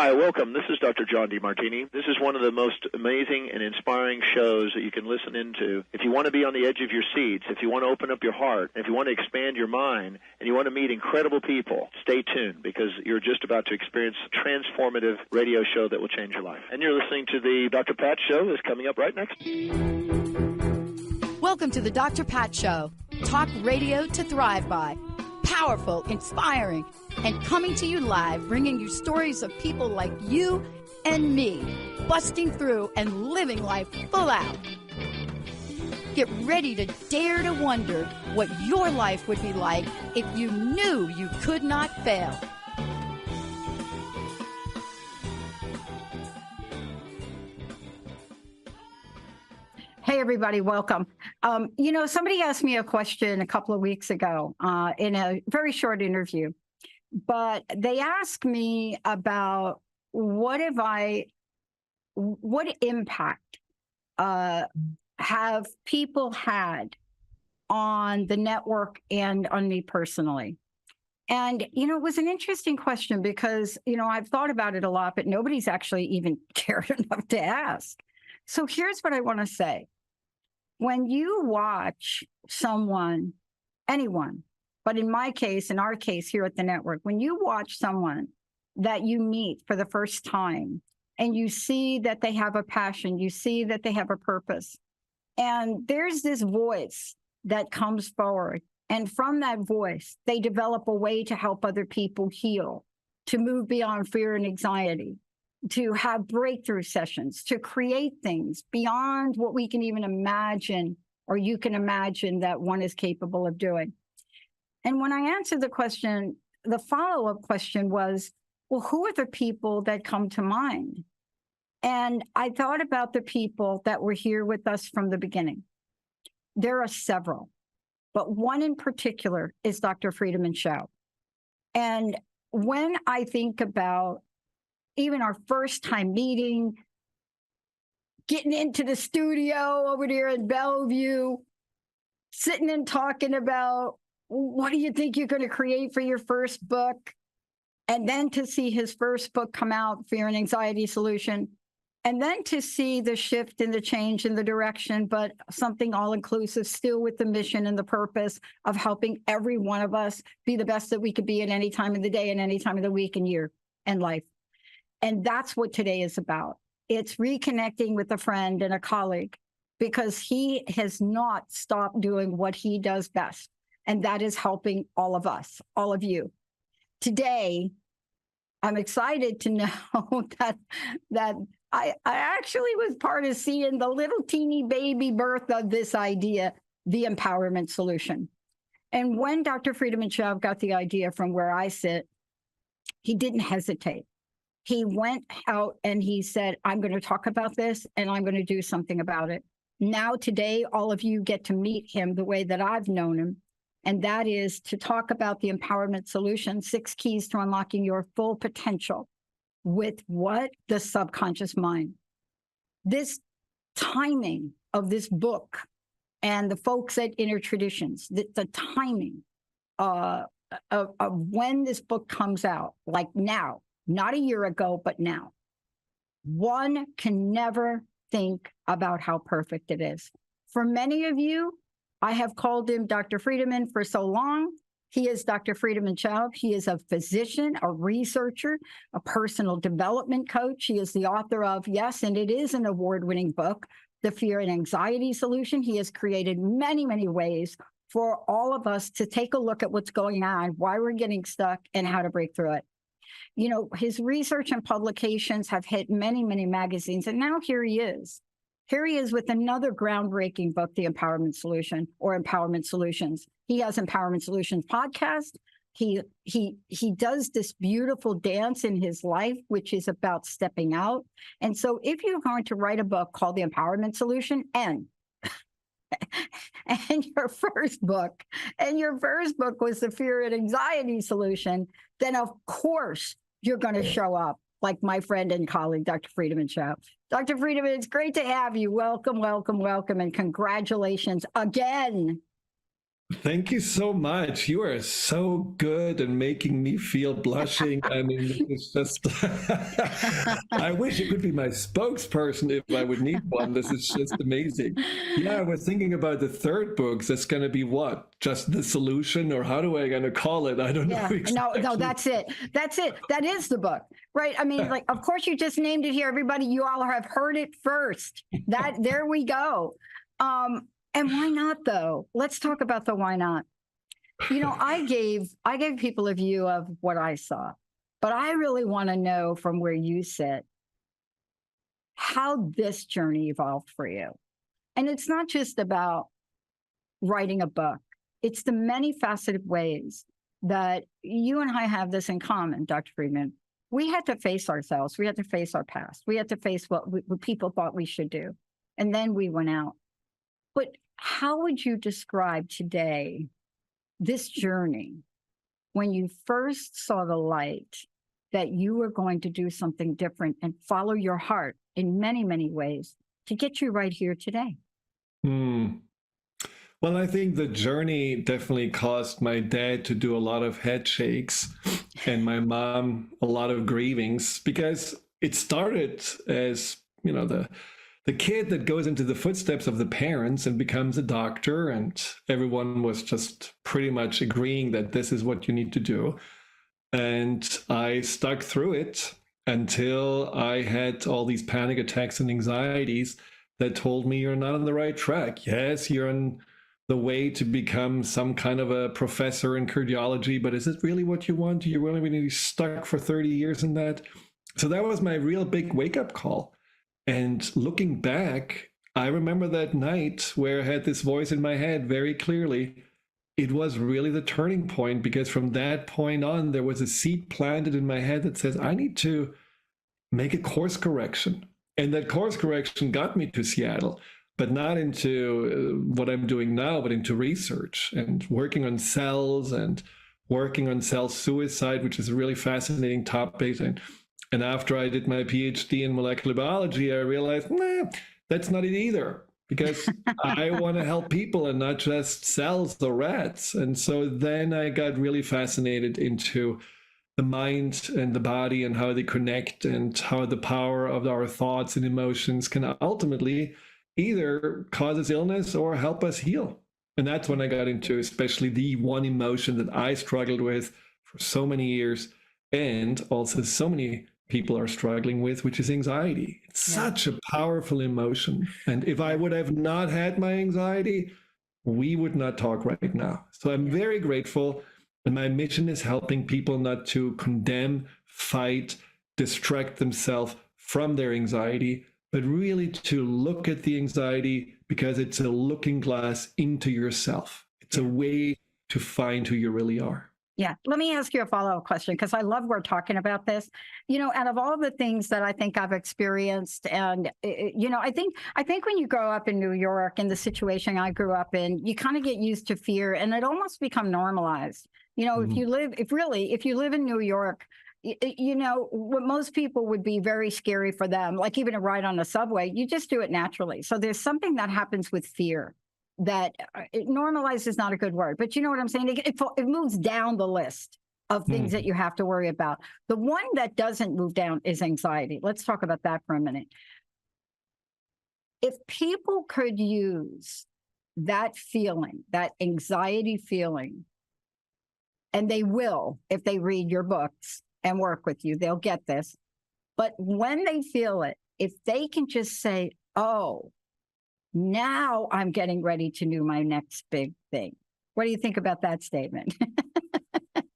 Hi, welcome. This is Dr. John DeMartini. This is one of the most amazing and inspiring shows that you can listen into. If you want to be on the edge of your seats, if you want to open up your heart, if you want to expand your mind, and you want to meet incredible people, stay tuned because you're just about to experience a transformative radio show that will change your life. And you're listening to the Dr. Pat Show that's coming up right next. Welcome to the Dr. Pat Show. Talk radio to thrive by. Powerful, inspiring, and coming to you live, bringing you stories of people like you and me, busting through and living life full out. Get ready to dare to wonder what your life would be like if you knew you could not fail. Hey, everybody, welcome. Somebody asked me a question a couple of weeks ago in a very short interview, but they asked me about what impact have people had on the network and on me personally? And, it was an interesting question because, I've thought about it a lot, but nobody's actually even cared enough to ask. So here's what I want to say. When you watch someone, anyone, but in our case here at the network, when you watch someone that you meet for the first time and you see that they have a passion, you see that they have a purpose, and there's this voice that comes forward, and from that voice, they develop a way to help other people heal, to move beyond fear and anxiety, to have breakthrough sessions, to create things beyond what we can even imagine, or you can imagine that one is capable of doing. And when I answered the question, the follow-up question was, well, who are the people that come to mind? And I thought about the people that were here with us from the beginning. There are several, but one in particular is Dr. Friedemann Schaub. And when I think about even our first time meeting, getting into the studio over there in Bellevue, sitting and talking about what do you think you're going to create for your first book? And then to see his first book come out, Fear and Anxiety Solution, and then to see the shift and the change in the direction, but something all-inclusive, still with the mission and the purpose of helping every one of us be the best that we could be at any time of the day and any time of the week and year and life. And that's what today is about. It's reconnecting with a friend and a colleague because he has not stopped doing what he does best. And that is helping all of us, all of you. Today, I'm excited to know that I actually was part of seeing the little teeny baby birth of this idea, the empowerment solution. And when Dr. Friedemann Schaub got the idea from where I sit, he didn't hesitate. He went out and he said, I'm going to talk about this and I'm going to do something about it. Now, today, all of you get to meet him the way that I've known him. And that is to talk about the empowerment solution, 6 keys to unlocking your full potential with what? The subconscious mind. This timing of this book and the folks at Inner Traditions, the timing of when this book comes out, like now, not a year ago, but now. One can never think about how perfect it is. For many of you, I have called him Dr. Friedemann for so long. He is Dr. Friedemann Schaub. He is a physician, a researcher, a personal development coach. He is the author of, yes, and it is an award-winning book, The Fear and Anxiety Solution. He has created many, many ways for all of us to take a look at what's going on, why we're getting stuck, and how to break through it. His research and publications have hit many, many magazines, and now here he is. Here he is with another groundbreaking book, The Empowerment Solution, or Empowerment Solutions. He has Empowerment Solutions podcast. He does this beautiful dance in his life, which is about stepping out. And so if you're going to write a book called The Empowerment Solution and your first book was The Fear and Anxiety Solution, then of course you're going to show up like my friend and colleague, Dr. Friedemann Schaub. Dr. Friedemann, it's great to have you. Welcome, welcome, welcome, and congratulations again Thank you so much. You are so good and making me feel blushing. I mean, it's just, I wish you could be my spokesperson if I would need one. This is just amazing. Yeah, I was thinking about the third book. That's going to be what? Just the solution, or how do I going to call it? I don't know exactly. No, that's it. That's it. That is the book, right? I mean, like, of course, you just named it here. Everybody, you all have heard it first. There we go. And why not, though? Let's talk about the why not. You know, I gave people a view of what I saw, but I really want to know from where you sit how this journey evolved for you. And it's not just about writing a book. It's the many faceted ways that you and I have this in common, Dr. Friedemann. We had to face ourselves. We had to face our past. We had to face what people thought we should do. And then we went out. But how would you describe today this journey when you first saw the light that you were going to do something different and follow your heart in many, many ways to get you right here today? Well, I think the journey definitely caused my dad to do a lot of head shakes and my mom a lot of grievings, because it started as, you know, the kid that goes into the footsteps of the parents and becomes a doctor, and everyone was just pretty much agreeing that this is what you need to do. And I stuck through it until I had all these panic attacks and anxieties that told me you're not on the right track. Yes, you're on the way to become some kind of a professor in cardiology, but is it really what you want? You're really going to be stuck for 30 years in that? So that was my real big wake-up call. And looking back, I remember that night where I had this voice in my head very clearly. It was really the turning point, because from that point on, there was a seed planted in my head that says, I need to make a course correction. And that course correction got me to Seattle, but not into what I'm doing now, but into research and working on cells and working on self-suicide, which is a really fascinating topic. And after I did my Ph.D. in molecular biology, I realized, that's not it either, because I want to help people and not just cells or rats. And so then I got really fascinated into the mind and the body and how they connect, and how the power of our thoughts and emotions can ultimately either cause us illness or help us heal. And that's when I got into especially the one emotion that I struggled with for so many years, and also so many people are struggling with, which is anxiety. It's such a powerful emotion. And if I would have not had my anxiety, we would not talk right now. So I'm very grateful. And my mission is helping people not to condemn, fight, distract themselves from their anxiety, but really to look at the anxiety, because it's a looking glass into yourself. It's a way to find who you really are. Yeah. Let me ask you a follow-up question, because I love we're talking about this. You know, out of all the things that I think I've experienced, and, you know, I think when you grow up in New York, in the situation I grew up in, you kind of get used to fear, and it almost become normalized. You know, if you live in New York, you know, what most people would be very scary for them, like even a ride on the subway, you just do it naturally. So there's something that happens with fear that normalized is not a good word, but you know what I'm saying? It moves down the list of things that you have to worry about. The one that doesn't move down is anxiety. Let's talk about that for a minute. If people could use that feeling, that anxiety feeling, and they will, if they read your books and work with you, they'll get this. But when they feel it, if they can just say, oh, now I'm getting ready to do my next big thing. What do you think about that statement?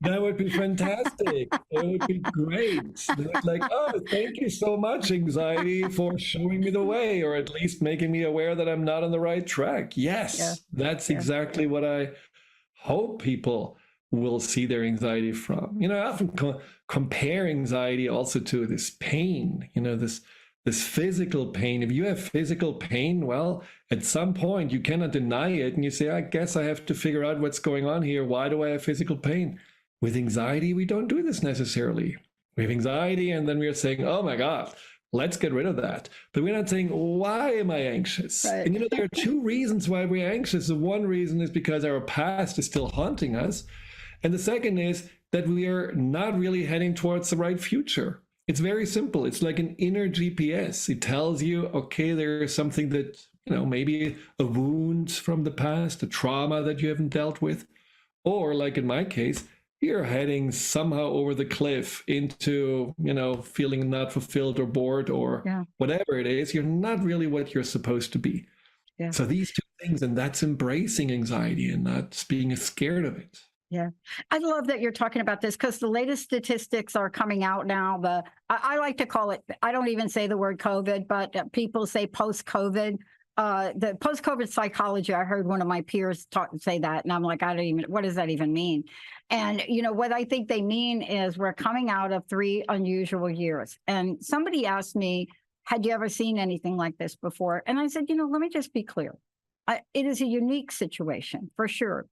That would be fantastic. It would be great. Like, oh, thank you so much, anxiety, for showing me the way, or at least making me aware that I'm not on the right track. Yes, that's exactly what I hope people will see their anxiety from. You know, I often compare anxiety also to this pain, you know, this physical pain. If you have physical pain, well, at some point you cannot deny it, and you say, I guess I have to figure out what's going on here. Why do I have physical pain? With anxiety, we don't do this necessarily. We have anxiety, and then we are saying, oh my God, let's get rid of that. But we're not saying, why am I anxious? Right. And there are two reasons why we're anxious. The one reason is because our past is still haunting us. And the second is that we are not really heading towards the right future. It's very simple. It's like an inner GPS. It tells you, okay, there is something that, maybe a wound from the past, a trauma that you haven't dealt with. Or like in my case, you're heading somehow over the cliff into, feeling not fulfilled or bored or whatever it is. You're not really what you're supposed to be. Yeah. So these two things, and that's embracing anxiety and not being scared of it. Yeah. I love that you're talking about this because the latest statistics are coming out now. I like to call it, I don't even say the word COVID, but people say post-COVID. The post-COVID psychology, I heard one of my peers say that, and I'm like, what does that even mean? And, what I think they mean is we're coming out of 3 unusual years. And somebody asked me, had you ever seen anything like this before? And I said, let me just be clear. It is a unique situation, for sure.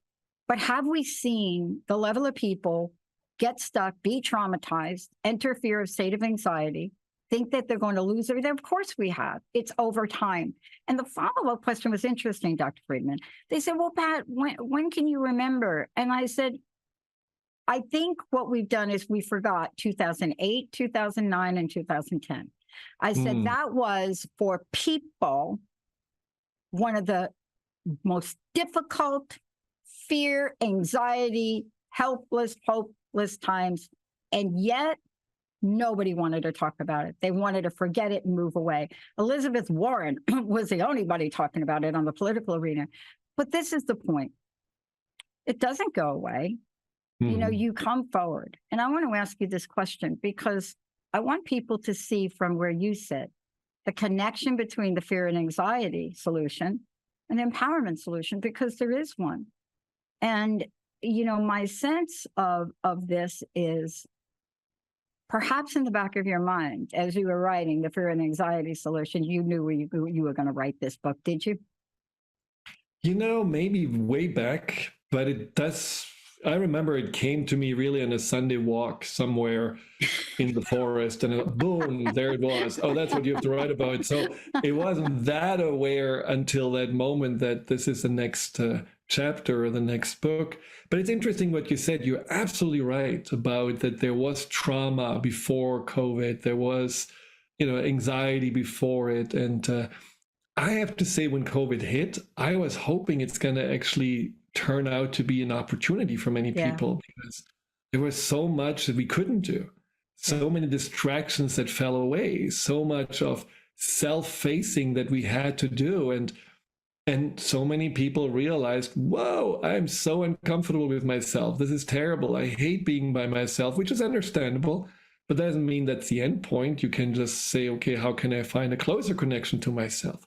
But have we seen the level of people get stuck, be traumatized, enter fear of state of anxiety, think that they're going to lose everything? Of course we have. It's over time. And the follow-up question was interesting, Dr. Friedemann. They said, well, Pat, when can you remember? And I said, I think what we've done is we forgot 2008, 2009, and 2010. I said that was, for people, one of the most difficult, fear, anxiety, helpless, hopeless times. And yet, nobody wanted to talk about it. They wanted to forget it and move away. Elizabeth Warren was the only body talking about it on the political arena. But this is the point. It doesn't go away. You come forward. And I want to ask you this question because I want people to see from where you sit the connection between the fear and anxiety solution and the empowerment solution, because there is one. And, my sense of this is perhaps in the back of your mind, as you were writing the fear and anxiety solution, you knew you were going to write this book, did you? Maybe way back, but I remember it came to me really on a Sunday walk somewhere in the forest, and boom, there it was. Oh, that's what you have to write about. So it wasn't that aware until that moment that this is the next chapter or the next book. But it's interesting what you said. You're absolutely right about that there was trauma before COVID. There was, anxiety before it. And I have to say, when COVID hit, I was hoping it's going to actually turn out to be an opportunity for many people, because there was so much that we couldn't do, so many distractions that fell away, so much of self-facing that we had to do. And so many people realized, whoa, I'm so uncomfortable with myself. This is terrible. I hate being by myself, which is understandable, but that doesn't mean that's the end point. You can just say, okay, how can I find a closer connection to myself?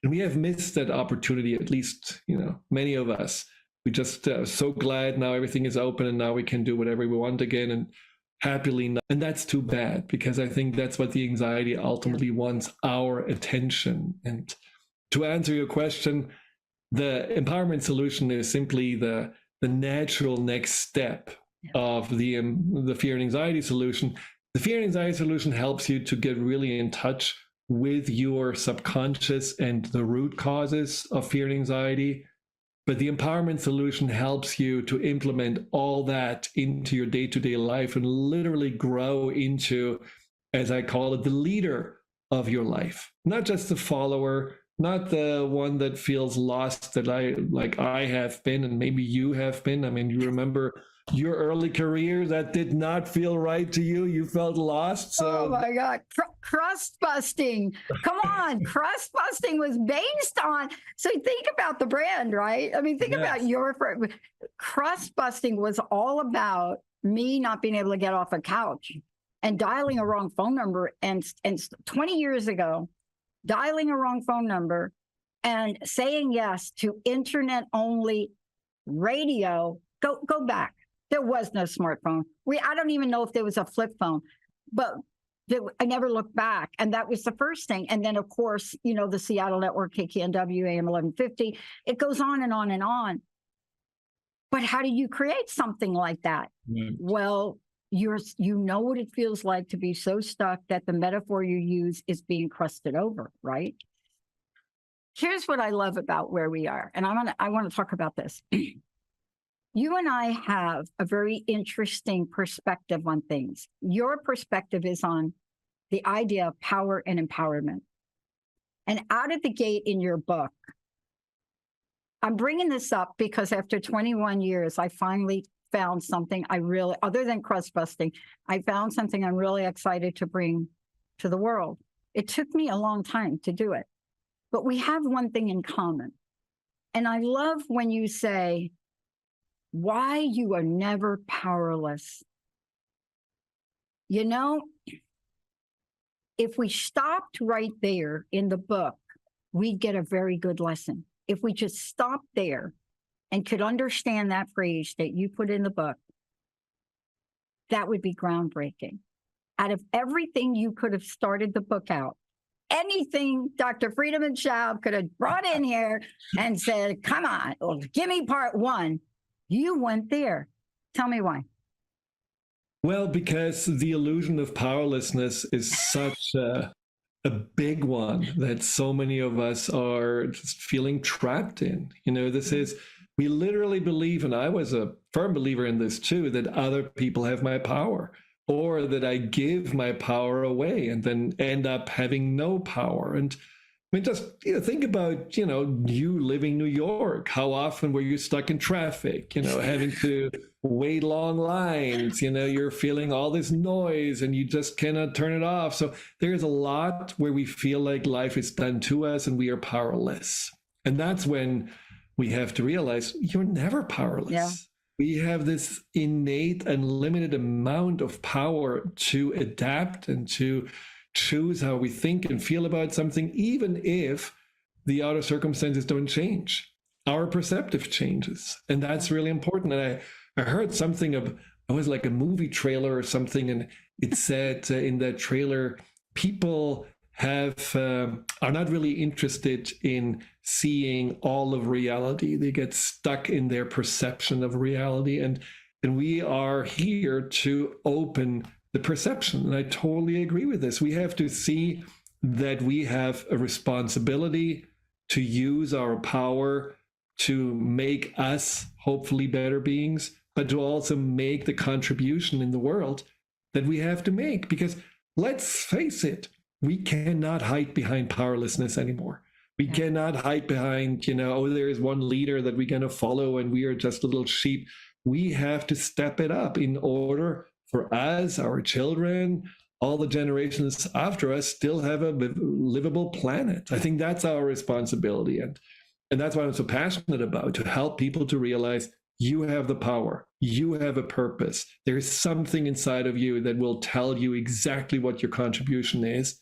And we have missed that opportunity, at least, many of us. We just are so glad now everything is open and now we can do whatever we want again and happily not. And that's too bad, because I think that's what the anxiety ultimately wants, our attention. And to answer your question, the empowerment solution is simply the natural next step of the fear and anxiety solution. The fear and anxiety solution helps you to get really in touch with your subconscious and the root causes of fear and anxiety. But the empowerment solution helps you to implement all that into your day-to-day life and literally grow into, as I call it, the leader of your life. Not just the follower, not the one that feels lost that I have been, and maybe you have been. I mean, you remember your early career that did not feel right to you. You felt lost. So. Oh my God. Crust busting. Come on. Crust busting was based on. So think about the brand, right? I mean, think about crust busting was all about me not being able to get off a couch and dialing a wrong phone number. And 20 years ago, dialing a wrong phone number and saying yes to internet only radio. Go back. There was no smartphone. I don't even know if there was a flip phone, but I never looked back. And that was the first thing. And then, of course, the Seattle network, KKNW, AM 1150, it goes on and on and on. But how do you create something like that? Well, you know what it feels like to be so stuck that the metaphor you use is being crusted over, right? Here's what I love about where we are, and I want to talk about this. You and I have a very interesting perspective on things. Your perspective is on the idea of power and empowerment. And out of the gate in your book, I'm bringing this up because after 21 years, I finally found something I really, other than crust busting, I found something I'm really excited to bring to the world. It took me a long time to do it, but we have one thing in common. And I love when you say, why you are never powerless. You know, if we stopped right there in the book, we'd get a very good lesson. If we just stopped there and could understand that phrase that you put in the book, that would be groundbreaking. Out of everything you could have started the book out, anything Dr. Friedemann Schaub could have brought in here and said, come on, well, give me part one, you went there. Tell me why. Well, because the illusion of powerlessness is such a big one that so many of us are just feeling trapped in. You know, this is, we literally believe, and I was a firm believer in this too, that other people have my power, or that I give my power away and then end up having no power. And I mean, just think about, you living in New York. How often were you stuck in traffic, having to wait long lines, you're feeling all this noise and you just cannot turn it off. So there's a lot where we feel like life is done to us and we are powerless. And that's when we have to realize you're never powerless. Yeah. We have this innate and limited amount of power to adapt and to choose how we think and feel about something, even if the outer circumstances don't change. Our perceptive changes. And that's really important. And I heard something of, it was like a movie trailer or something, and it said in that trailer, people are not really interested in seeing all of reality. They get stuck in their perception of reality. And we are here to open the perception. And I totally agree with this. We have to see that we have a responsibility to use our power to make us hopefully better beings, but to also make the contribution in the world that we have to make. Because let's face it, we cannot hide behind powerlessness anymore. We cannot hide behind, there is one leader that we're going to follow and we are just a little sheep. We have to step it up in order for us, our children, all the generations after us still have a livable planet. I think that's our responsibility. And that's what I'm so passionate about, to help people to realize you have the power, you have a purpose. There's something inside of you that will tell you exactly what your contribution is.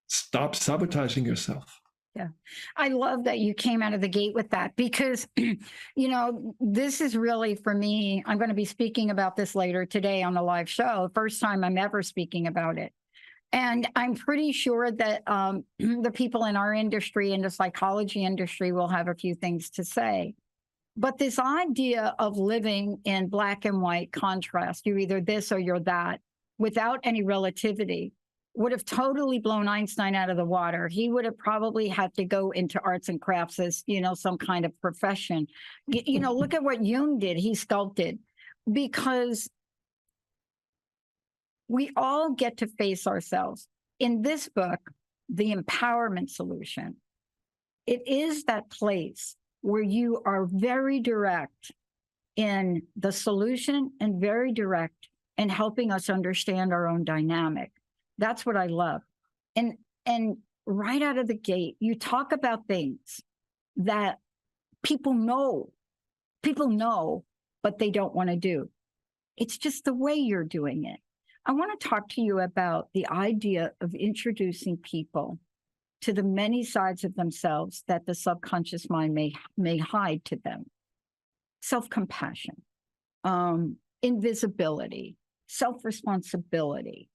Stop sabotaging yourself. Yeah. I love that you came out of the gate with that because, this is really for me, I'm going to be speaking about this later today on the live show, first time I'm ever speaking about it. And I'm pretty sure that the people in our industry, in the psychology industry, will have a few things to say. But this idea of living in black and white contrast, you're either this or you're that, without any relativity, would have totally blown Einstein out of the water. He would have probably had to go into arts and crafts as, some kind of profession. Look at what Jung did. He sculpted, because we all get to face ourselves. In this book, The Empowerment Solution, it is that place where you are very direct in the solution and very direct in helping us understand our own dynamic. That's what I love. And right out of the gate, you talk about things that people know, but they don't want to do. It's just the way you're doing it. I want to talk to you about the idea of introducing people to the many sides of themselves that the subconscious mind may hide to them. Self-compassion, invisibility, self-responsibility,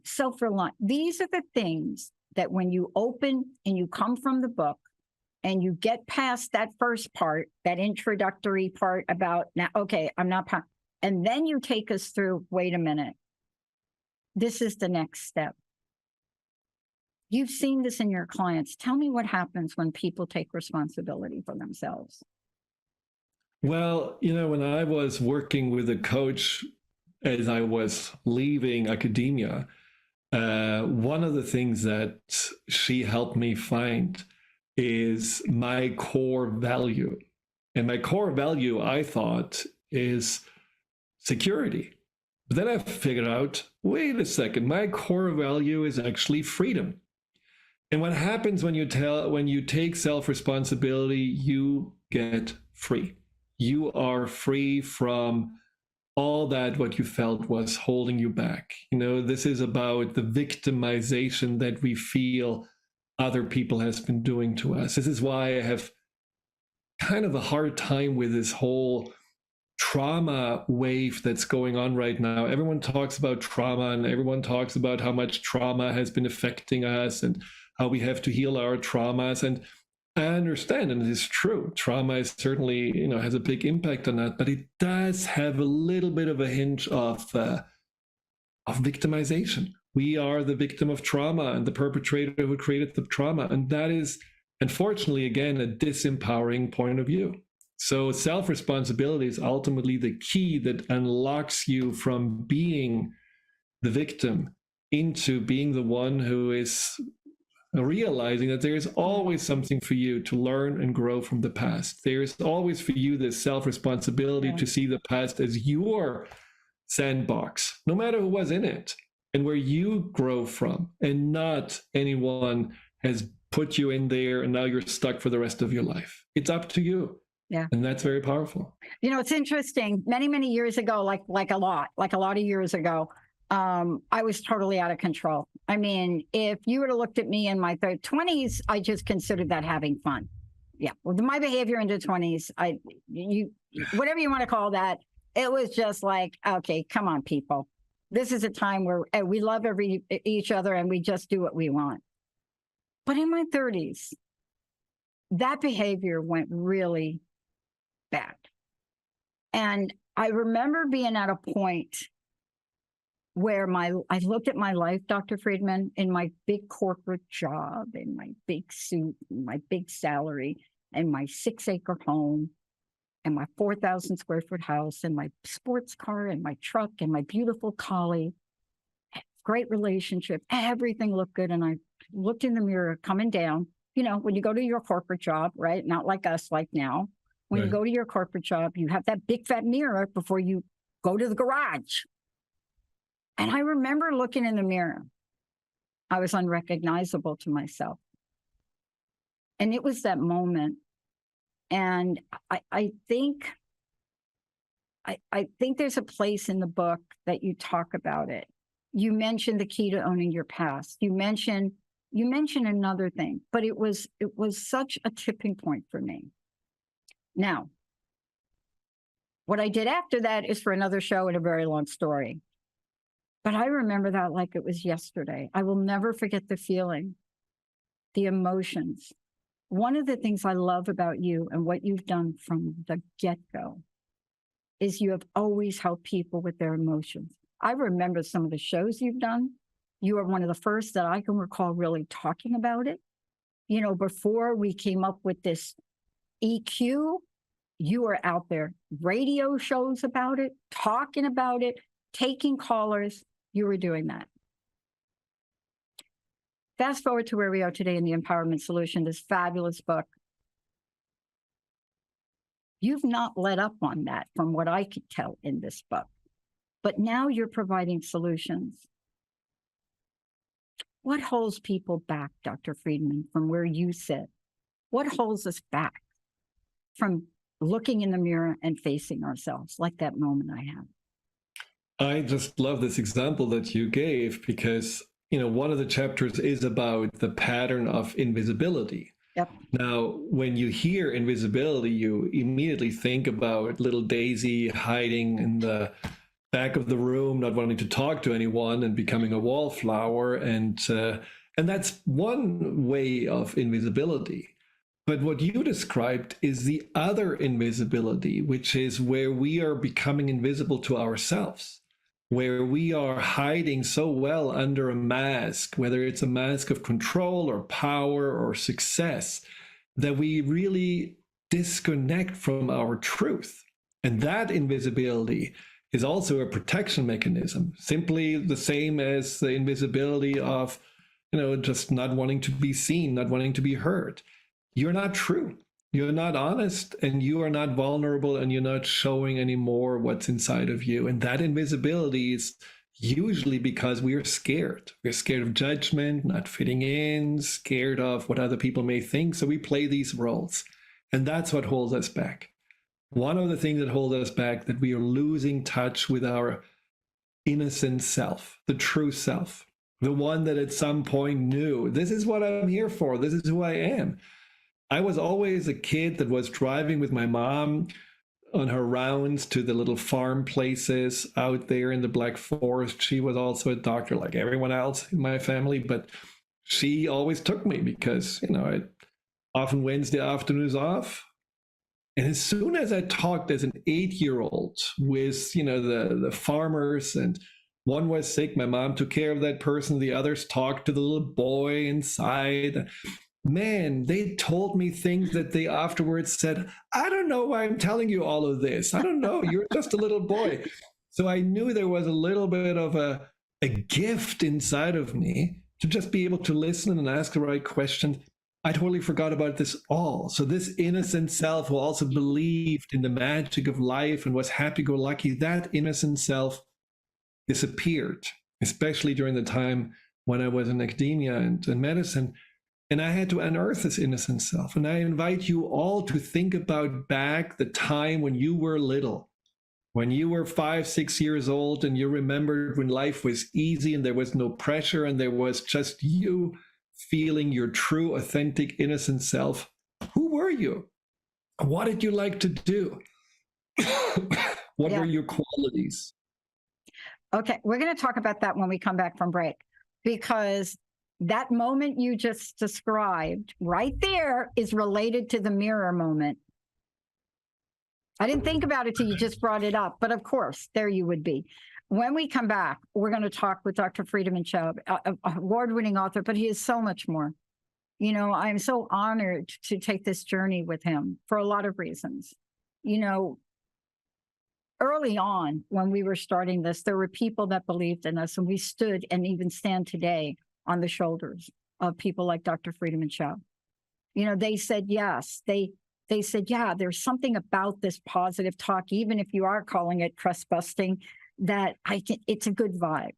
self-reliant. These are the things that when you open and you come from the book and you get past that first part, that introductory part about, now, okay, I'm not, And then you take us through, wait a minute, this is the next step. You've seen this in your clients. Tell me what happens when people take responsibility for themselves. Well, when I was working with a coach as I was leaving academia, one of the things that she helped me find is my core value. And my core value, I thought, is security. But then I figured out, wait a second, my core value is actually freedom. And what happens when you take self-responsibility, you get free. You are free from all that what you felt was holding you back. This is about the victimization that we feel other people has been doing to us. This is why I have kind of a hard time with this whole trauma wave that's going on right now. Everyone talks about trauma, and everyone talks about how much trauma has been affecting us and how we have to heal our traumas. And I understand, and it is true. Trauma is certainly, has a big impact on that, but it does have a little bit of a hinge of victimization. We are the victim of trauma and the perpetrator who created the trauma. And that is, unfortunately, again, a disempowering point of view. So self-responsibility is ultimately the key that unlocks you from being the victim into being the one who is realizing that there is always something for you to learn and grow from the past. There is always for you this self-responsibility to see the past as your sandbox, no matter who was in it, and where you grow from, and not anyone has put you in there and now you're stuck for the rest of your life. It's up to you. Yeah. And that's very powerful. It's interesting. Many, many years ago, like a lot of years ago, I was totally out of control. I mean, if you would have looked at me in my 20s, I just considered that having fun. Yeah. Well, my behavior in the 20s, whatever you want to call that, it was just like, okay, come on, people. This is a time where we love each other and we just do what we want. But in my 30s, that behavior went really bad. And I remember being at a point where I looked at my life, Dr. Friedemann, in my big corporate job, in my big suit, in my big salary, and my 6-acre home, and my 4,000 square foot house, and my sports car, and my truck, and my beautiful collie, great relationship, everything looked good. And I looked in the mirror coming down, when you go to your corporate job, right? Not like us, like now. When you go to your corporate job, you have that big fat mirror before you go to the garage. And I remember looking in the mirror. I was unrecognizable to myself. And it was that moment. And I think there's a place in the book that you talk about it. You mentioned the key to owning your past. You mentioned another thing, but it was such a tipping point for me. Now, what I did after that is for another show and a very long story. But I remember that like it was yesterday. I will never forget the feeling, the emotions. One of the things I love about you and what you've done from the get-go is you have always helped people with their emotions. I remember some of the shows you've done. You are one of the first that I can recall really talking about it. Before we came up with this EQ, you were out there, radio shows about it, talking about it, taking callers. You were doing that. Fast forward to where we are today in the Empowerment Solution, this fabulous book. You've not let up on that from what I could tell in this book. But now you're providing solutions. What holds people back, Dr. Friedemann, from where you sit? What holds us back from looking in the mirror and facing ourselves like that moment I had? I just love this example that you gave because, one of the chapters is about the pattern of invisibility. Yep. Now, when you hear invisibility, you immediately think about little Daisy hiding in the back of the room, not wanting to talk to anyone and becoming a wallflower. And that's one way of invisibility. But what you described is the other invisibility, which is where we are becoming invisible to ourselves, where we are hiding so well under a mask, whether it's a mask of control or power or success, that we really disconnect from our truth. And that invisibility is also a protection mechanism, simply the same as the invisibility of, just not wanting to be seen, not wanting to be heard. You're not true. You're not honest, and you are not vulnerable, and you're not showing anymore what's inside of you. And that invisibility is usually because we are scared. We're scared of judgment, not fitting in, scared of what other people may think. So we play these roles. And that's what holds us back. One of the things that holds us back, that we are losing touch with our innocent self, the true self, the one that at some point knew, this is what I'm here for. This is who I am. I was always a kid that was driving with my mom on her rounds to the little farm places out there in the Black Forest. She was also a doctor like everyone else in my family, but she always took me because, I often Wednesday afternoons off. And as soon as I talked as an 8-year-old with, the farmers, and one was sick, my mom took care of that person, the others talked to the little boy inside. Man, they told me things that they afterwards said, I don't know why I'm telling you all of this. I don't know. You're just a little boy. So I knew there was a little bit of a gift inside of me to just be able to listen and ask the right questions. I totally forgot about this all. So this innocent self who also believed in the magic of life and was happy-go-lucky, that innocent self disappeared, especially during the time when I was in academia and medicine. And I had to unearth this innocent self. And I invite you all to think about back the time when you were little, when you were 5, 6 years old, and you remembered when life was easy and there was no pressure and there was just you feeling your true, authentic, innocent self. Who were you? What did you like to do? What were your qualities? Okay, we're going to talk about that when we come back from break, because that moment you just described right there is related to the mirror moment. I didn't think about it till you just brought it up, but of course, there you would be. When we come back, we're going to talk with Dr. Friedemann Schaub, an award-winning author, but he is so much more. I'm so honored to take this journey with him for a lot of reasons. Early on, when we were starting this, there were people that believed in us, and we stood and even stand today on the shoulders of people like Dr. Friedemann Schaub. They said yes. They said, yeah, there's something about this positive talk, even if you are calling it trust busting, that it's a good vibe.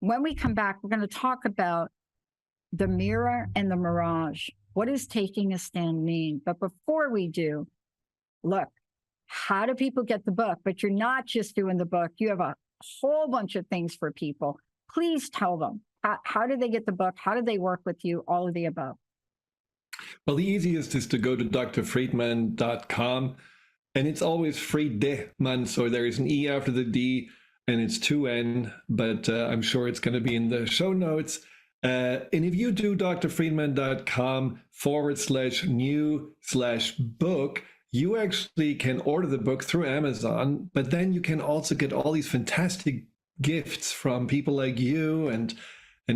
When we come back, we're going to talk about the mirror and the mirage. What does taking a stand mean? But before we do, look, how do people get the book? But you're not just doing the book. You have a whole bunch of things for people. Please tell them. How do they get the book? How do they work with you? All of the above. Well, the easiest is to go to drfriedemann.com, and it's always Friedemann, so there is an E after the D, and it's 2N, but I'm sure it's going to be in the show notes. And if you do drfriedemann.com/new/book, you actually can order the book through Amazon, but then you can also get all these fantastic gifts from people like you and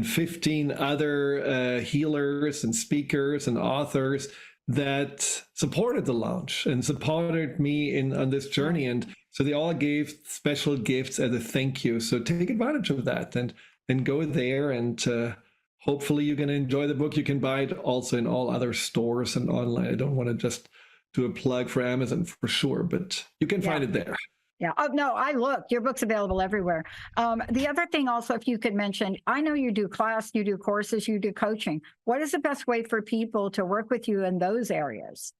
15 other healers and speakers and authors that supported the launch and supported me on this journey. And so they all gave special gifts as a thank you. So take advantage of that and go there, and hopefully you're going to enjoy the book. You can buy it also in all other stores and online. I don't want to just do a plug for Amazon for sure, but you can find it there. Yeah. Oh, no, I looked. Your book's available everywhere. The other thing also, if you could mention, I know you do class, you do courses, you do coaching. What is the best way for people to work with you in those areas?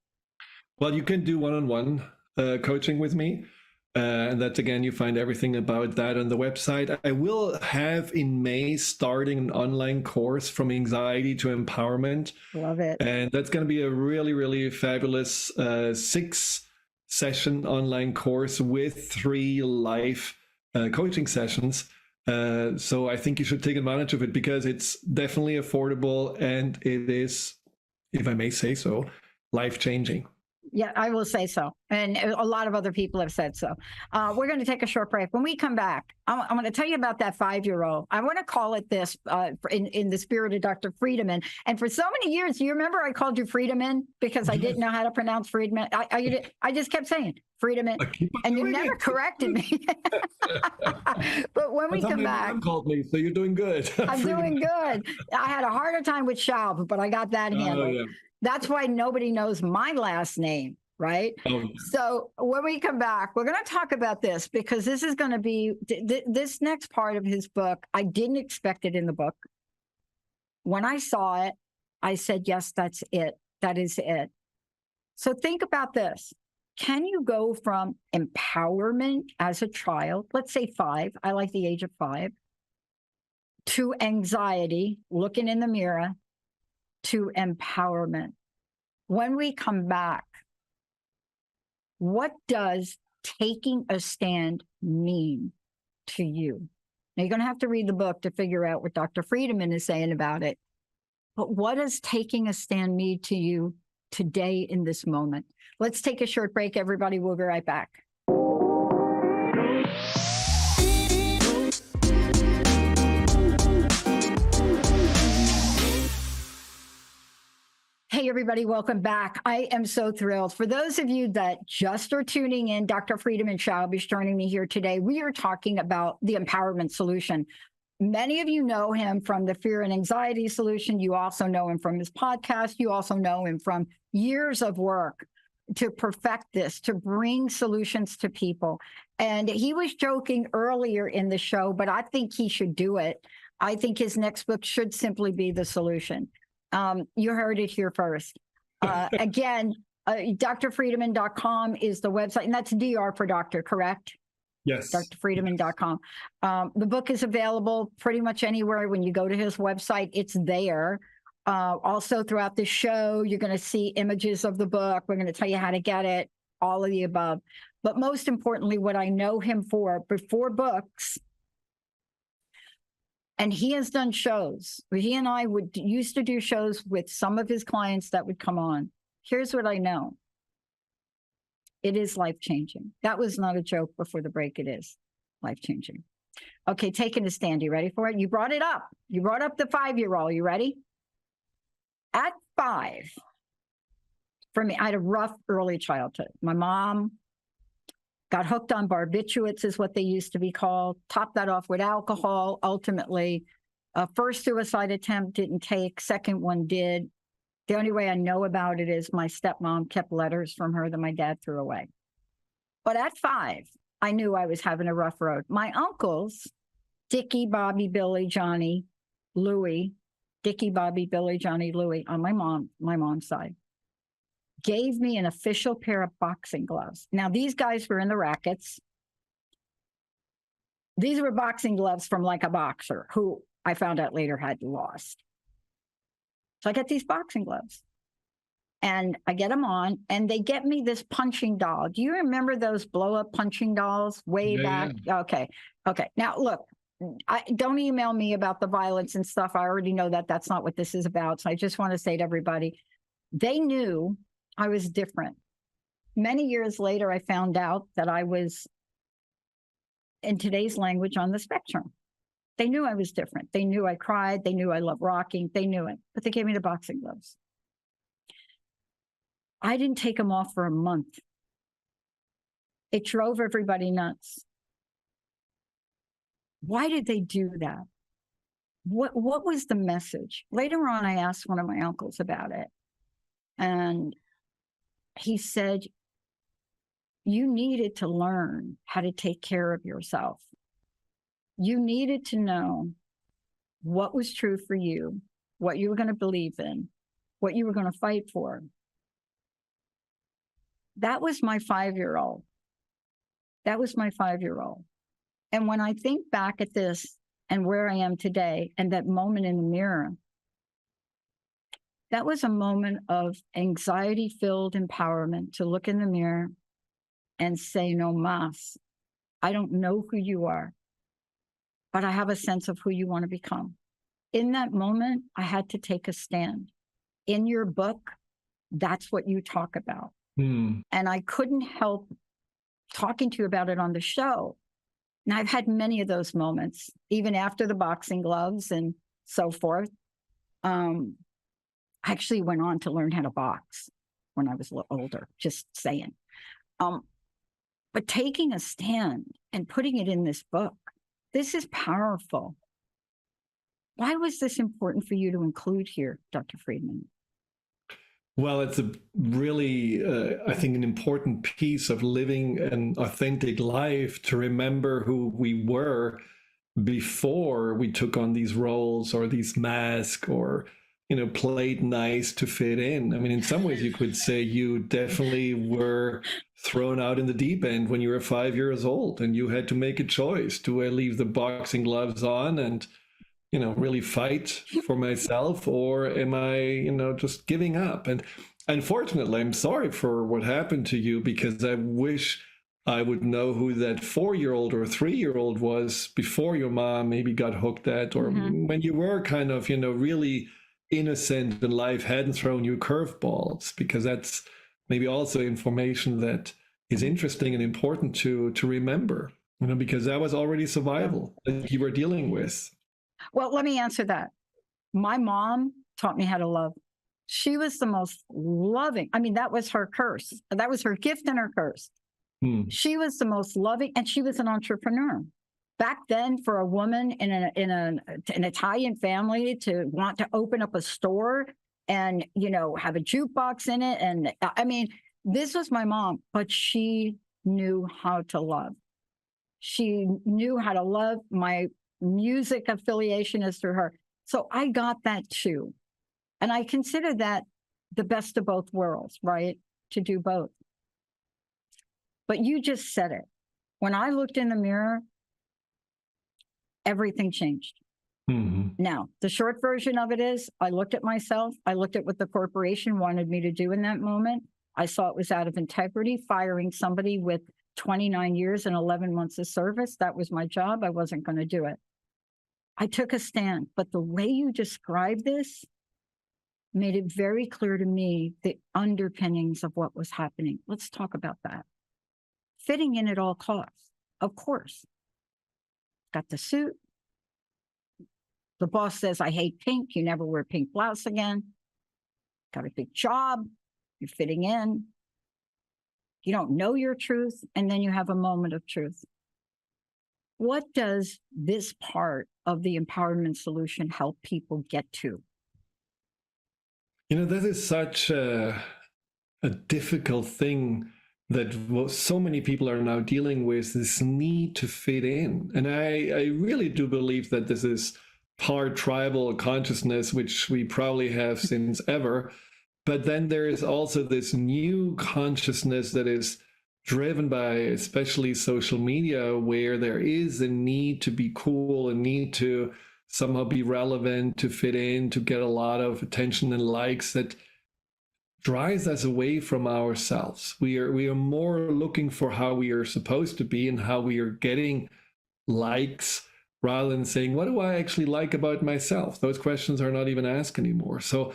Well, you can do one-on-one coaching with me. And that's, again, you find everything about that on the website. I will have in May starting an online course from anxiety to empowerment. Love it. And that's going to be a really, really fabulous 6-session online course with 3 live coaching sessions. So I think you should take advantage of it because it's definitely affordable, and it is, if I may say so, life-changing. Yeah, I will say so. And a lot of other people have said so. We're going to take a short break. When we come back, I'm going to tell you about that 5-year-old. I want to call it this in the spirit of Dr. Friedemann. And for so many years, do you remember I called you Friedemann because I didn't know how to pronounce Friedemann? I just kept saying Friedemann, and you never corrected me. But when we come back, mom called me, so you're doing good. I'm doing good. I had a harder time with Schaub, but I got that handled. Yeah. That's why nobody knows my last name, right? Oh, yeah. So when we come back, we're going to talk about this because this is going to be this next part of his book. I didn't expect it in the book. When I saw it, I said, yes, that's it. That is it. So think about this. Can you go from empowerment as a child, let's say 5, I like the age of 5, to anxiety, looking in the mirror, to empowerment? When we come back, what does taking a stand mean to you? Now, you're going to have to read the book to figure out what Dr. Friedemann is saying about it. But what does taking a stand mean to you today in this moment? Let's take a short break, everybody. We'll be right back. Hey, everybody, welcome back. I am so thrilled. For those of you that just are tuning in, Dr. Friedemann Schaub is joining me here today. We are talking about the empowerment solution. Many of you know him from the fear and anxiety solution. You also know him from his podcast. You also know him from years of work to perfect this, to bring solutions to people. And he was joking earlier in the show, but I think he should do it. I think his next book should simply be The Solution. You heard it here first. Again, drfriedemann.com is the website, and that's DR for doctor, correct? Yes. drfriedemann.com. The book is available pretty much anywhere. When you go to his website, it's there. Also, throughout the show, you're going to see images of the book. We're going to tell you how to get it, all of the above. But most importantly, what I know him for, before books, and he has done shows. He and I used to do shows with some of his clients that would come on. Here's what I know. It is life-changing. That was not a joke before the break. It is life-changing. Okay, taking a stand. You ready for it? You brought it up. You brought up the 5-year-old. You ready? At 5, for me, I had a rough early childhood. My mom got hooked on barbiturates, is what they used to be called, topped that off with alcohol. Ultimately, first suicide attempt didn't take, second one did. The only way I know about it is my stepmom kept letters from her that my dad threw away. But at 5, I knew I was having a rough road. My uncles, Dickie, Bobby, Billy, Johnny, Louie, Dickie, Bobby, Billy, Johnny, Louie, on my mom's side, gave me an official pair of boxing gloves. Now, these guys were in the rackets. These were boxing gloves from like a boxer who I found out later had lost. So I get these boxing gloves and I get them on, and they get me this punching doll. Do you remember those blow up punching dolls way back? Yeah. Okay. Now, look, don't email me about the violence and stuff. I already know that that's not what this is about. So I just want to say to everybody, they knew I was different. Many years later, I found out that I was, in today's language, on the spectrum. They knew I was different. They knew I cried. They knew I loved rocking. They knew it, but they gave me the boxing gloves. I didn't take them off for a month. It drove everybody nuts. Why did they do that? What was the message? Later on, I asked one of my uncles about it. And he said, you needed to learn how to take care of yourself. You needed to know what was true for you, what you were going to believe in, what you were going to fight for. That was my 5-year-old. That was my 5-year-old. And when I think back at this and where I am today and that moment in the mirror, that was a moment of anxiety-filled empowerment to look in the mirror and say, no mas, I don't know who you are, but I have a sense of who you want to become. In that moment, I had to take a stand. In your book, That's what you talk about. Hmm. And I couldn't help talking to you about it on the show. And I've had many of those moments, even after the boxing gloves and so forth. I actually went on to learn how to box when I was a little older, just saying. But taking a stand and putting it in this book, this is powerful. Why was this important for you to include here, Dr. Friedemann? Well, it's a really, I think, an important piece of living an authentic life, to remember who we were before we took on these roles or these masks, or, played nice to fit in. I mean, in some ways you could say you definitely were thrown out in the deep end when you were 5 years old, and you had to make a choice. Do I leave the boxing gloves on and really fight for myself, or am I, just giving up? And unfortunately, I'm sorry for what happened to you, because I wish I would know who that 4-year-old or 3-year-old was before your mom maybe got hooked at, or when you were kind of, really innocent and life hadn't thrown you curveballs, because that's maybe also information that is interesting and important to remember, because that was already survival that you were dealing with. Well, let me answer that. My mom taught me how to love. She was the most loving. I mean, that was her curse. That was her gift and her curse. She was the most loving, and she was an entrepreneur. Back then, for a woman in an Italian family to want to open up a store and, have a jukebox in it. And I mean, this was my mom, but she knew how to love. She knew how to love. My music affiliation is through her. So I got that too. And I consider that the best of both worlds, right? To do both. But you just said it. When I looked in the mirror, everything changed. Now, the short version of it is I looked at myself. I looked at what the corporation wanted me to do in that moment. I saw it was out of integrity, firing somebody with 29 years and 11 months of service. That was my job. I wasn't going to do it. I took a stand, but the way you described this made it very clear to me the underpinnings of what was happening. Let's talk about that. Fitting in at all costs, of course. Got the suit. The boss says, I hate pink. You never wear pink blouse again. Got a big job. You're fitting in. You don't know your truth. And then you have a moment of truth. What does this part of the empowerment solution help people get to? That is such a difficult thing that so many people are now dealing with, this need to fit in. And I really do believe that this is part tribal consciousness, which we probably have since ever. But then there is also this new consciousness that is driven by especially social media, where there is a need to be cool, a need to somehow be relevant, to fit in, to get a lot of attention and likes, that drives us away from ourselves. We are more looking for how we are supposed to be and how we are getting likes, rather than saying, what do I actually like about myself? Those questions are not even asked anymore. So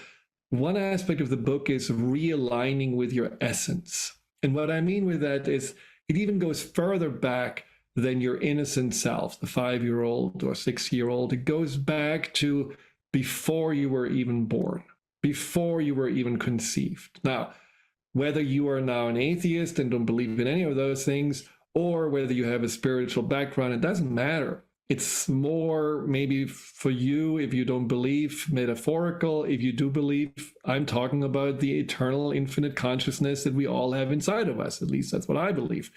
one aspect of the book is realigning with your essence. And what I mean with that is it even goes further back than your innocent self, the 5-year-old or 6-year-old. It goes back to before you were even born, before you were even conceived. Now, whether you are now an atheist and don't believe in any of those things, or whether you have a spiritual background, it doesn't matter. It's more maybe for you, if you don't believe, metaphorical. If you do believe, I'm talking about the eternal, infinite consciousness that we all have inside of us. At least that's what I believe.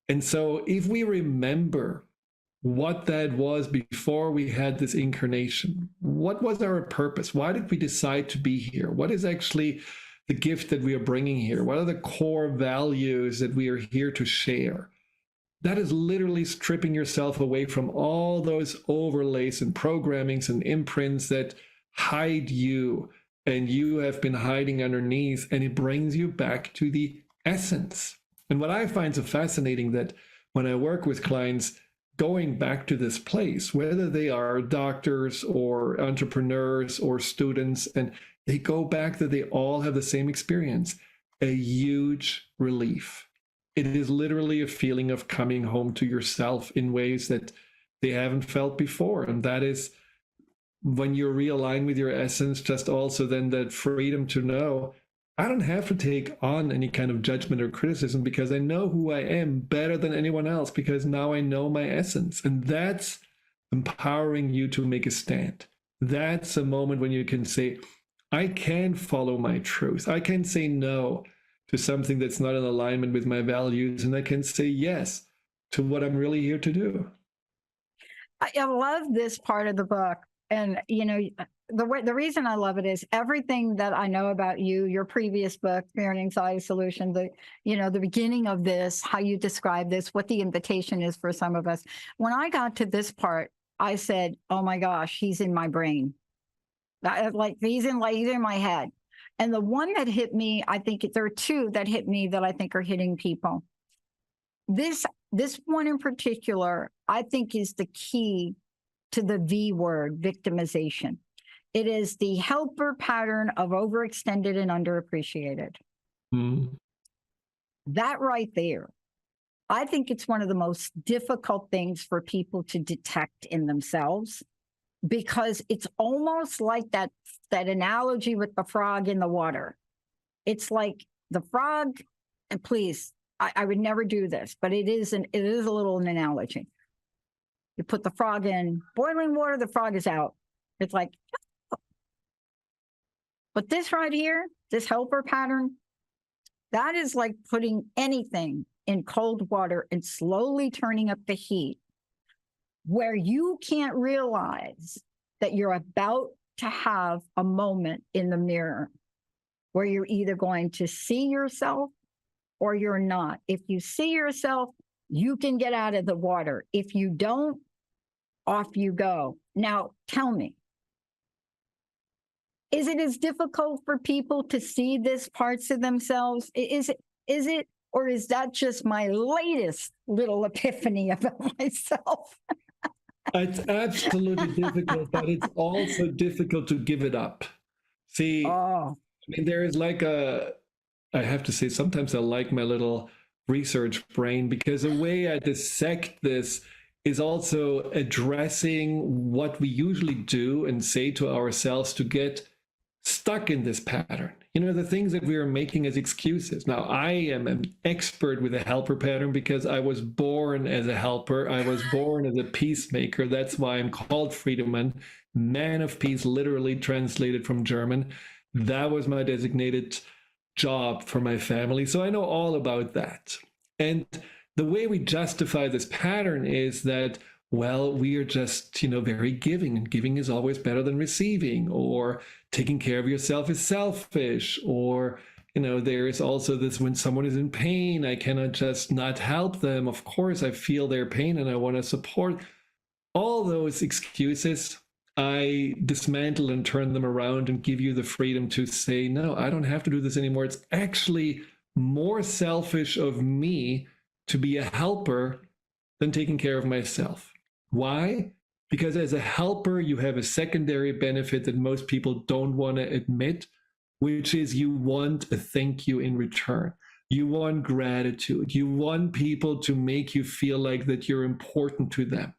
And so if we remember what that was before we had this incarnation, what was our purpose? Why did we decide to be here? What is actually the gift that we are bringing here? What are the core values that we are here to share? That is literally stripping yourself away from all those overlays and programmings and imprints that hide you, and you have been hiding underneath, and it brings you back to the essence. And what I find so fascinating, that when I work with clients going back to this place, whether they are doctors or entrepreneurs or students, and they go back that they all have the same experience, a huge relief. It is literally a feeling of coming home to yourself in ways that they haven't felt before. And that is when you realign with your essence, just also then that freedom to know, I don't have to take on any kind of judgment or criticism because I know who I am better than anyone else, because now I know my essence. And that's empowering you to make a stand. That's a moment when you can say, I can follow my truth. I can say no to something that's not in alignment with my values, and I can say yes to what I'm really here to do. I love this part of the book. And, you know, the reason I love it is everything that I know about you, your previous book, Fear and Anxiety Solution, the beginning of this, how you describe this, what the invitation is for some of us. When I got to this part, I said, oh my gosh, he's in my brain. Like he's in my head. And the one that hit me, I think there are two that hit me that I think are hitting people. This one in particular, I think is the key to the V word, victimization. It is the helper pattern of overextended and underappreciated. Mm. That right there, I think it's one of the most difficult things for people to detect in themselves, because it's almost like that analogy with the frog in the water. It's like the frog, and please, I would never do this, but it is a little an analogy. You put the frog in boiling water, the frog is out. It's like, but this right here, this helper pattern, that is like putting anything in cold water and slowly turning up the heat, where you can't realize that you're about to have a moment in the mirror where you're either going to see yourself or you're not. If you see yourself, you can get out of the water. If you don't, off you go. Now, tell me, is it as difficult for people to see this parts of themselves? Is it, or is that just my latest little epiphany about myself? It's absolutely difficult, but it's also difficult to give it up. See, I mean, there is like I have to say, sometimes I like my little research brain, because the way I dissect this is also addressing what we usually do and say to ourselves to get stuck in this pattern. You know, the things that we are making as excuses. Now, I am an expert with a helper pattern because I was born as a helper. I was born as a peacemaker. That's why I'm called Friedemann, man of peace, literally translated from German. That was my designated job for my family. So I know all about that. And the way we justify this pattern is that, well, we are just, very giving, and giving is always better than receiving, or taking care of yourself is selfish, or, there is also this, when someone is in pain, I cannot just not help them. Of course, I feel their pain and I want to support. All those excuses, I dismantle and turn them around and give you the freedom to say, no, I don't have to do this anymore. It's actually more selfish of me to be a helper than taking care of myself. Why? Because as a helper, you have a secondary benefit that most people don't want to admit, which is you want a thank you in return. You want gratitude. You want people to make you feel like that you're important to them.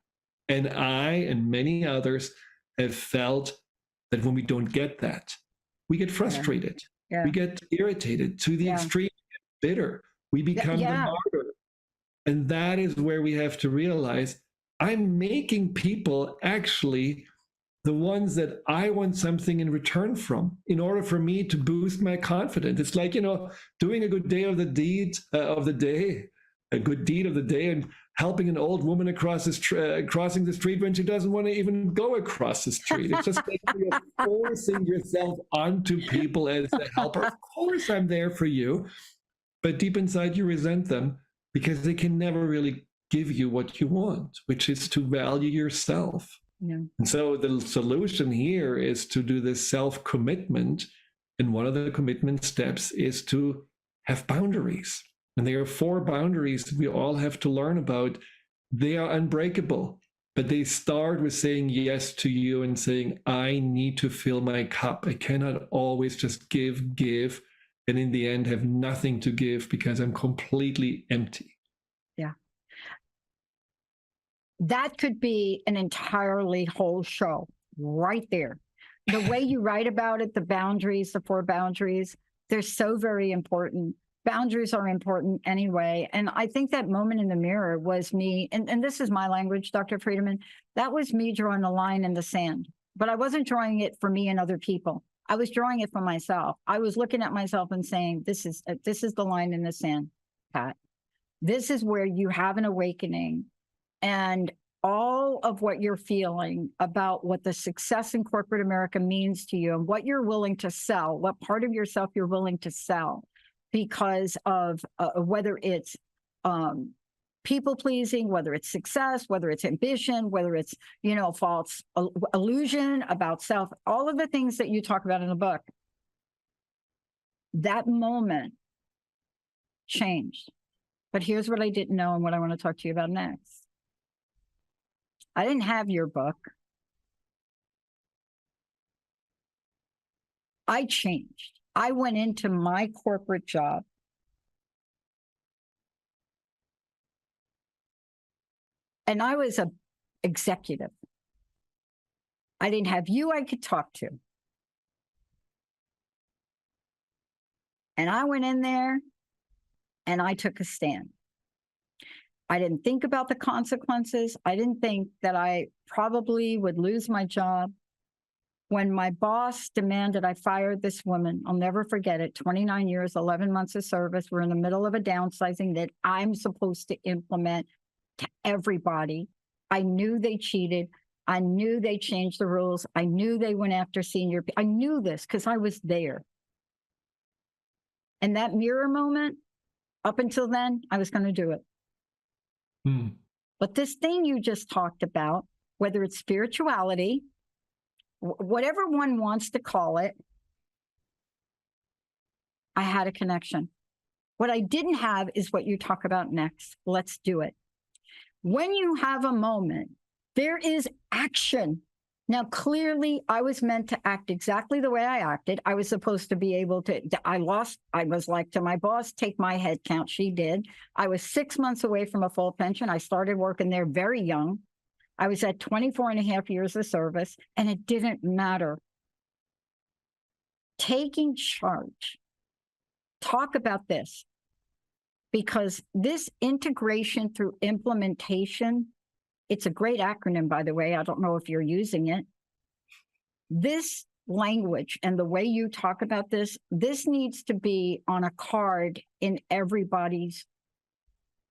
And I and many others have felt that when we don't get that, we get frustrated. Yeah. We get irritated to the extreme, bitter. We become the martyr. And that is where we have to realize I'm making people actually the ones that I want something in return from in order for me to boost my confidence. It's like, doing a good day of the deed of the day, a good deed of the day, and helping an old woman crossing the street when she doesn't want to even go across the street. It's just like you're forcing yourself onto people as a helper. Of course, I'm there for you, but deep inside you resent them because they can never really give you what you want, which is to value yourself. Yeah. And so the solution here is to do this self-commitment. And one of the commitment steps is to have boundaries. And there are 4 boundaries that we all have to learn about. They are unbreakable, but they start with saying yes to you and saying, I need to fill my cup. I cannot always just give, and in the end have nothing to give because I'm completely empty. Yeah. That could be an entirely whole show right there. The way you write about it, the boundaries, the 4 boundaries, they're so very important. Boundaries are important anyway. And I think that moment in the mirror was me, and this is my language, Dr. Friedemann, that was me drawing a line in the sand. But I wasn't drawing it for me and other people. I was drawing it for myself. I was looking at myself and saying, this is the line in the sand, Pat. This is where you have an awakening. And all of what you're feeling about what the success in corporate America means to you and what you're willing to sell, what part of yourself you're willing to sell because of whether it's people pleasing, whether it's success, whether it's ambition, whether it's, false illusion about self, all of the things that you talk about in the book, that moment changed. But here's what I didn't know and what I want to talk to you about next. I didn't have your book. I changed. I went into my corporate job and I was an executive. I didn't have you I could talk to. And I went in there and I took a stand. I didn't think about the consequences. I didn't think that I probably would lose my job. When my boss demanded I fired this woman, I'll never forget it, 29 years, 11 months of service. We're in the middle of a downsizing that I'm supposed to implement to everybody. I knew they cheated. I knew they changed the rules. I knew they went after senior. I knew this because I was there. And that mirror moment, up until then, I was going to do it. But this thing you just talked about, whether it's spirituality, whatever one wants to call it, I had a connection. What I didn't have is what you talk about next. Let's do it. When you have a moment, there is action. Now, clearly, I was meant to act exactly the way I acted. I was supposed to be able to, I was like to my boss, take my head count. She did. I was 6 months away from a full pension. I started working there very young. I was at 24 and a half years of service, and it didn't matter. Taking charge. Talk about this. Because this integration through implementation, it's a great acronym, by the way. I don't know if you're using it. This language and the way you talk about this needs to be on a card in everybody's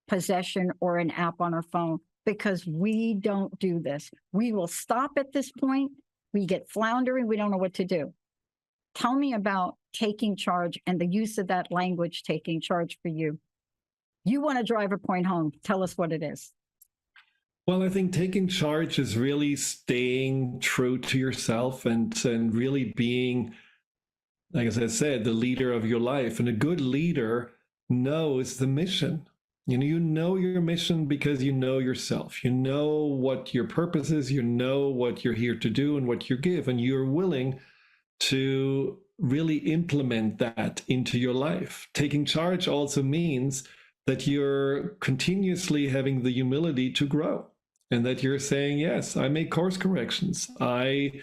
possession or an app on our phone, because we don't do this. We will stop at this point. We get floundering. We don't know what to do. Tell me about taking charge and the use of that language, taking charge for you. You want to drive a point home. Tell us what it is. Well, I think taking charge is really staying true to yourself and really being, like as I said, the leader of your life. And a good leader knows the mission. You know your mission because you know yourself. You know what your purpose is. You know what you're here to do and what you give. And you're willing to really implement that into your life. Taking charge also means that you're continuously having the humility to grow. And that you're saying, yes, I make course corrections. I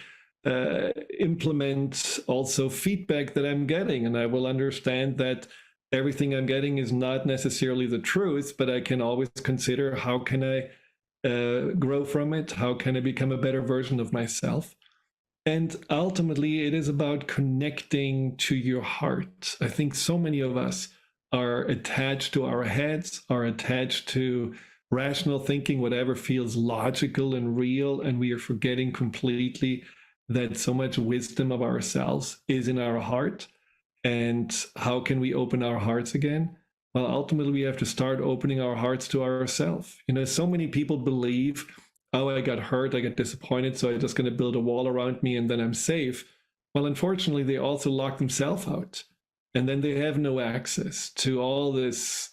implement also feedback that I'm getting, and I will understand that everything I'm getting is not necessarily the truth, but I can always consider how can I grow from it? How can I become a better version of myself? And ultimately, it is about connecting to your heart. I think so many of us are attached to our heads, are attached to rational thinking, whatever feels logical and real, and we are forgetting completely that so much wisdom of ourselves is in our heart. And how can we open our hearts again? Well, ultimately, we have to start opening our hearts to ourselves. So many people believe, oh, I got hurt, I got disappointed, so I'm just going to build a wall around me and then I'm safe. Well, unfortunately, they also lock themselves out. And then they have no access to all this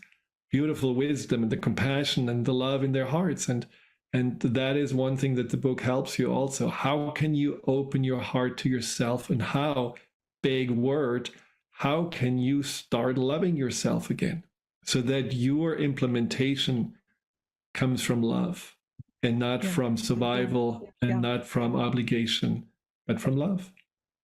beautiful wisdom and the compassion and the love in their hearts. And And that is one thing that the book helps you also. How can you open your heart to yourself, and how, big word, how can you start loving yourself again so that your implementation comes from love and not from survival and not from obligation, but from love?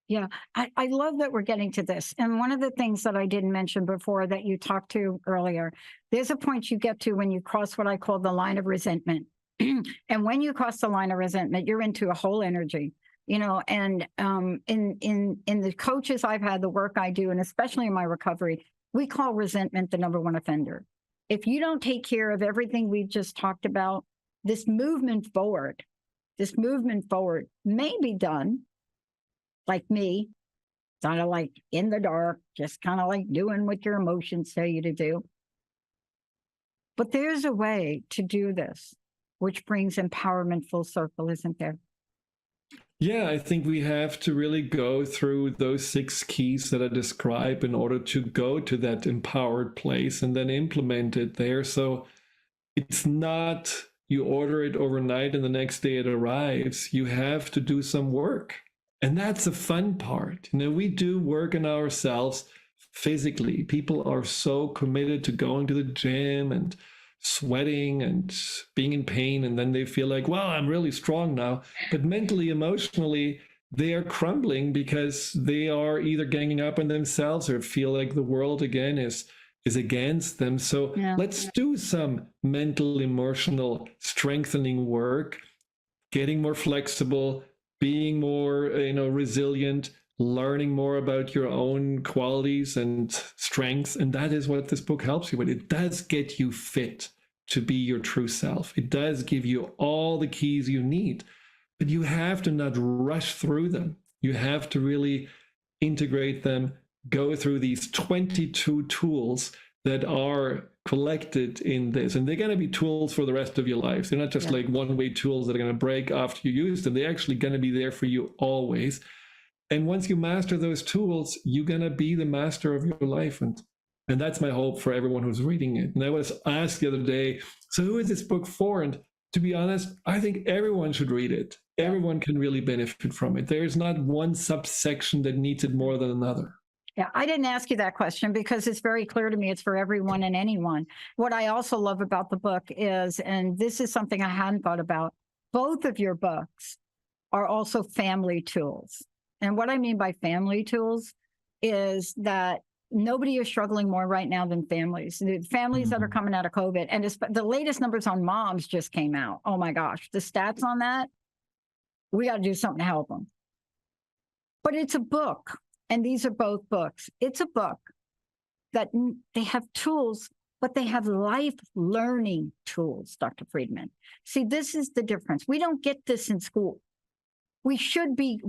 Yeah, I love that we're getting to this. And one of the things that I didn't mention before that you talked to earlier, there's a point you get to when you cross what I call the line of resentment. And when you cross the line of resentment, you're into a whole energy, you know, and in the coaches I've had, the work I do, and especially in my recovery, we call resentment the number one offender. If you don't take care of everything we've just talked about, this movement forward may be done like me, kind of like in the dark, just kind of like doing what your emotions tell you to do. But there's a way to do this, which brings empowerment full circle, isn't there? Yeah, I think we have to really go through those 6 keys that I describe in order to go to that empowered place and then implement it there. So it's not you order it overnight and the next day it arrives. You have to do some work. And that's the fun part. You know, we do work on ourselves physically. People are so committed to going to the gym and sweating and being in pain, and then they feel like, well, I'm really strong now. But mentally, emotionally, they are crumbling because they are either ganging up on themselves or feel like the world again is against them. So let's do some mental, emotional strengthening work, getting more flexible, being more, resilient, learning more about your own qualities and strengths. And that is what this book helps you with. It does get you fit to be your true self. It does give you all the keys you need, but you have to not rush through them. You have to really integrate them, go through these 22 tools that are collected in this. And they're going to be tools for the rest of your life. They're not just like one-way tools that are going to break after you use them. They're actually going to be there for you always. And once you master those tools, you're going to be the master of your life. And that's my hope for everyone who's reading it. And I was asked the other day, so who is this book for? And to be honest, I think everyone should read it. Everyone can really benefit from it. There's not one subsection that needs it more than another. Yeah, I didn't ask you that question because it's very clear to me it's for everyone and anyone. What I also love about the book is, and this is something I hadn't thought about, both of your books are also family tools. And what I mean by family tools is that nobody is struggling more right now than families. The families that are coming out of COVID, and the latest numbers on moms just came out. Oh my gosh, the stats on that, we got to do something to help them. But it's a book, and these are both books. It's a book that they have tools, but they have life learning tools, Dr. Friedemann. See, this is the difference. We don't get this in school. We should take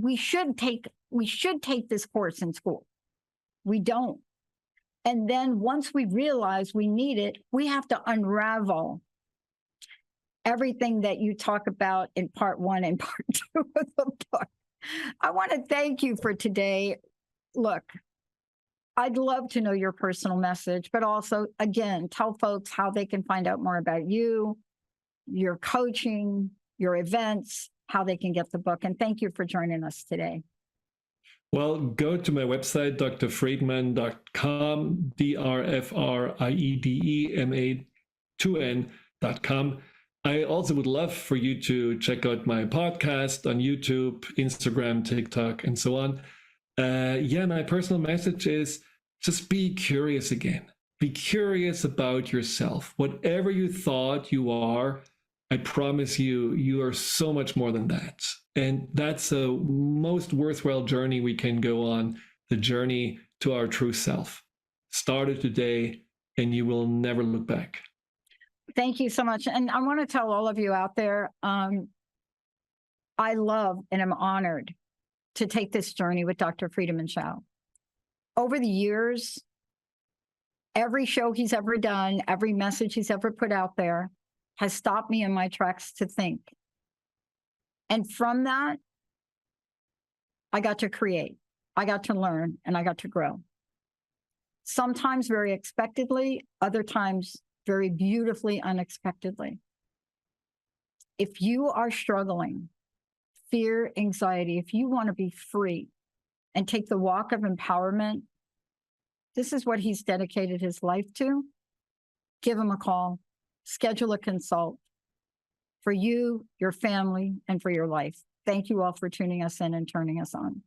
this course in school. We don't. And then once we realize we need it, we have to unravel everything that you talk about in part 1 and part 2 of the book. I want to thank you for today. Look, I'd love to know your personal message, but also, again, tell folks how they can find out more about you, your coaching, your events, how they can get the book. And thank you for joining us today. Well, go to my website, drfriedemann.com, drfriedema2n.com. I also would love for you to check out my podcast on YouTube, Instagram, TikTok, and so on. My personal message is just be curious again. Be curious about yourself. Whatever you thought you are, I promise you, you are so much more than that. And that's the most worthwhile journey we can go on, the journey to our true self. Start it today, and you will never look back. Thank you so much. And I want to tell all of you out there, I love and am honored to take this journey with Dr. Friedemann Schaub. Over the years, every show he's ever done, every message he's ever put out there has stopped me in my tracks to think. And from that, I got to create, I got to learn, and I got to grow. Sometimes very expectedly, other times very beautifully unexpectedly. If you are struggling, fear, anxiety, if you want to be free and take the walk of empowerment, this is what he's dedicated his life to. Give him a call, schedule a consult for you, your family, and for your life. Thank you all for tuning us in and turning us on.